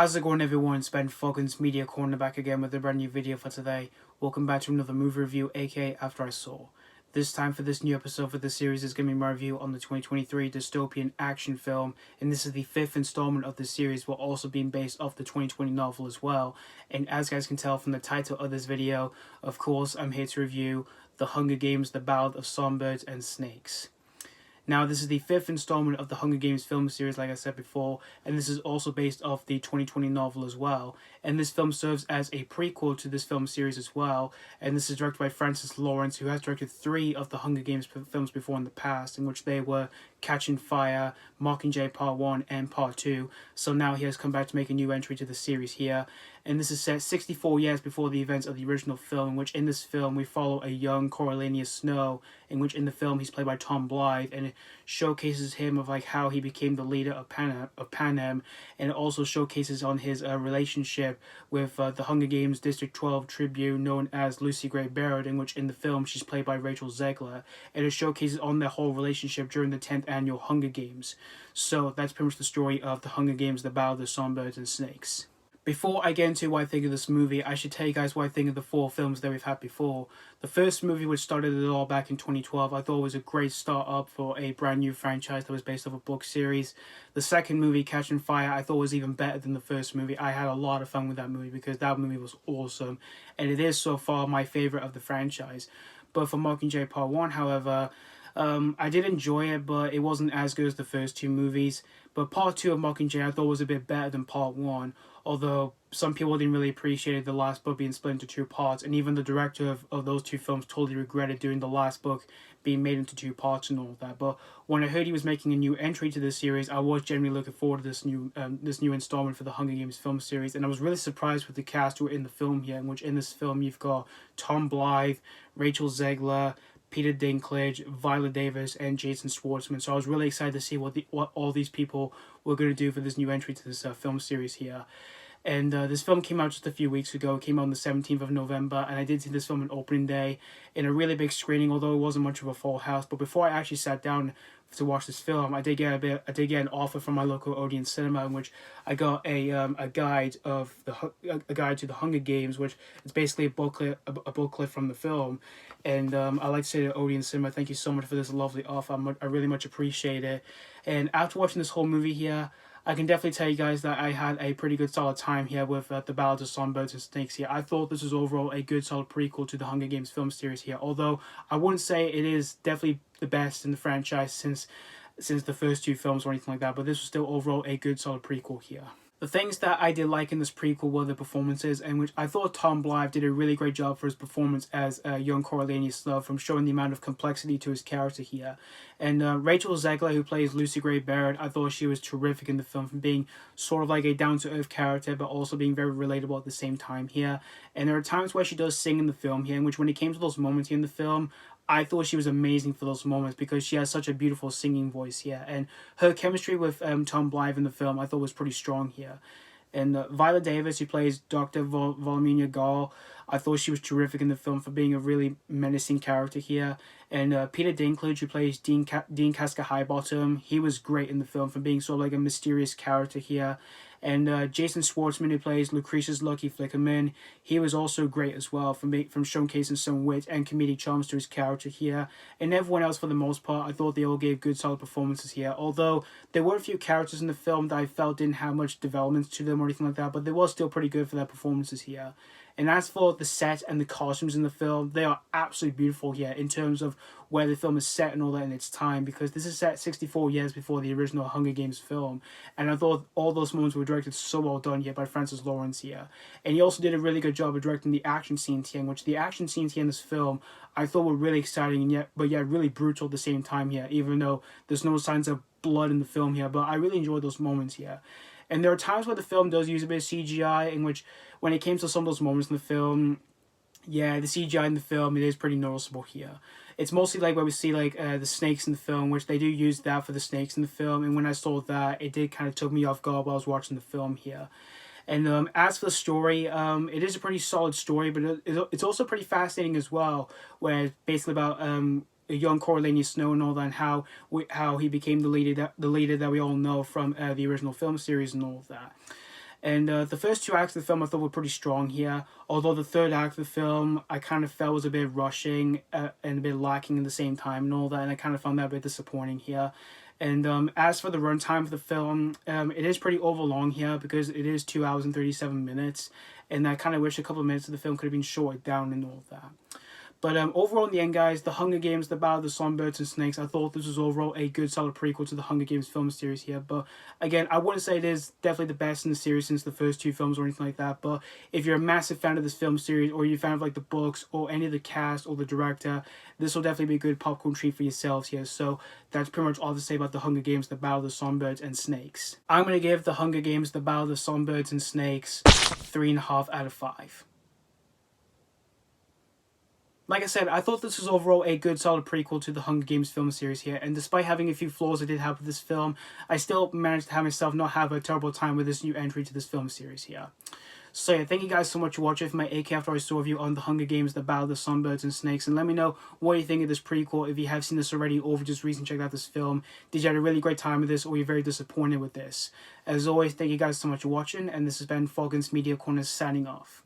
How's it going, everyone? It's Ben Foggins, Media Corner, back again with a brand new video for today. Welcome back to another movie review, aka After I Saw. This time for this new episode for this series is going to be my review on the 2023 dystopian action film, and this is the 5th installment of this series, while also being based off the 2020 novel as well. And as you guys can tell from the title of this video, of course, I'm here to review The Hunger Games, The Ballad of Songbirds and Snakes. Now, this is the 5th installment of the Hunger Games film series, like I said before, and this is also based off the 2020 novel as well. And this film serves as a prequel to this film series as well, and this is directed by Francis Lawrence, who has directed 3 of the Hunger Games films before in the past, in which they were Catching Fire, Mockingjay Part 1 and Part 2, so now he has come back to make a new entry to the series here. And this is set 64 years before the events of the original film, in which in this film we follow a young Coriolanus Snow, in which in the film he's played by Tom Blyth, and it showcases him of like how he became the leader of Panem, and it also showcases on his relationship with the Hunger Games District 12 tribune known as Lucy Gray Baird, in which in the film she's played by Rachel Zegler, and it showcases on their whole relationship during the 10th annual Hunger Games. So that's pretty much the story of the Hunger Games, The Ballad of Songbirds and Snakes. Before I get into what I think of this movie, I should tell you guys what I think of the 4 films that we've had before. The first movie, which started it all back in 2012, I thought was a great start up for a brand new franchise that was based off a book series. The second movie, Catching Fire, I thought was even better than the first movie. I had a lot of fun with that movie because that movie was awesome, and it is so far my favorite of the franchise. But for Mockingjay Part 1, however, I did enjoy it, but it wasn't as good as the first 2 movies. But Part 2 of Mockingjay I thought was a bit better than Part 1, although some people didn't really appreciate the last book being split into 2 parts, and even the director of those 2 films totally regretted doing the last book being made into 2 parts and all that. But when I heard he was making a new entry to this series, I was genuinely looking forward to this new installment for the Hunger Games film series, and I was really surprised with the cast who were in the film here, in which in this film you've got Tom Blyth, Rachel Zegler, Peter Dinklage, Viola Davis, and Jason Schwartzman. So I was really excited to see what all these people were going to do for this new entry to this film series here. And this film came out just a few weeks ago. It came out on the 17th of November, and I did see this film on opening day in a really big screening, although it wasn't much of a full house. But before I actually sat down to watch this film, I did get an offer from my local Odeon cinema, in which I got a guide to the Hunger Games, which is basically a booklet from the film. And I'd like to say to Odeon cinema, thank you so much for this lovely offer. I really much appreciate it. And after watching this whole movie here, I can definitely tell you guys that I had a pretty good solid time here with The Ballad of Songbirds and Snakes here. I thought this was overall a good solid prequel to the Hunger Games film series here, although I wouldn't say it is definitely the best in the franchise since the first 2 films or anything like that, but this was still overall a good solid prequel here. The things that I did like in this prequel were the performances, in which I thought Tom Blyth did a really great job for his performance as young Coriolanus Snow, from showing the amount of complexity to his character here. And Rachel Zegler, who plays Lucy Gray Baird, I thought she was terrific in the film, from being sort of like a down-to-earth character, but also being very relatable at the same time here. And there are times where she does sing in the film here, in which when it came to those moments here in the film, I thought she was amazing for those moments because she has such a beautiful singing voice here. And her chemistry with Tom Blyth in the film I thought was pretty strong here. And Viola Davis, who plays Dr. Volumina Gall, I thought she was terrific in the film for being a really menacing character here. And Peter Dinklage, who plays Dean Casca Highbottom, he was great in the film for being sort of like a mysterious character here. And Jason Schwartzman, who plays Lucretius Lucky Flickerman, he was also great as well from showcasing some wit and comedic charms to his character here. And everyone else, for the most part, I thought they all gave good solid performances here. Although there were a few characters in the film that I felt didn't have much development to them or anything like that, but they were still pretty good for their performances here. And as for the set and the costumes in the film, they are absolutely beautiful here in terms of where the film is set and all that in its time, because this is set 64 years before the original Hunger Games film. And I thought all those moments were directed so well done here by Francis Lawrence here. And he also did a really good job of directing the action scenes here, in which the action scenes here in this film I thought were really exciting and yet really brutal at the same time here, even though there's no signs of blood in the film here. But I really enjoyed those moments here. And there are times where the film does use a bit of CGI, in which when it came to some of those moments in the film, yeah, the CGI in the film, it is pretty noticeable here. It's mostly like where we see like the snakes in the film, which they do use that for the snakes in the film. And when I saw that, it did kind of took me off guard while I was watching the film here. And as for the story, it is a pretty solid story, but it's also pretty fascinating as well, where it's basically about a young Coriolanus Snow and all that, and how he became the leader that we all know from the original film series and all of that. And the first two acts of the film I thought were pretty strong here, although the third act of the film I kind of felt was a bit rushing and a bit lacking at the same time and all that, and I kind of found that a bit disappointing here. And as for the runtime of the film, it is pretty overlong here because it is 2 hours and 37 minutes, and I kind of wish a couple of minutes of the film could have been shorted down and all of that. But overall, in the end, guys, The Hunger Games, The Ballad of Songbirds and Snakes, I thought this was overall a good, solid prequel to the Hunger Games film series here. But again, I wouldn't say it is definitely the best in the series since the first two films or anything like that. But if you're a massive fan of this film series, or you're a fan of like the books or any of the cast or the director, this will definitely be a good popcorn treat for yourselves here. So that's pretty much all to say about The Hunger Games, The Ballad of Songbirds and Snakes. I'm going to give The Hunger Games, The Ballad of Songbirds and Snakes 3.5 out of 5. Like I said, I thought this was overall a good, solid prequel to the Hunger Games film series here, and despite having a few flaws I did have with this film, I still managed to have myself not have a terrible time with this new entry to this film series here. So yeah, thank you guys so much for watching for my AK After I Saw review on The Hunger Games, The Ballad of Songbirds and Snakes, and let me know what you think of this prequel, if you have seen this already or if you just recently checked out this film. Did you have a really great time with this, or you're very disappointed with this? As always, thank you guys so much for watching, and this has been Falcon's Media Corner signing off.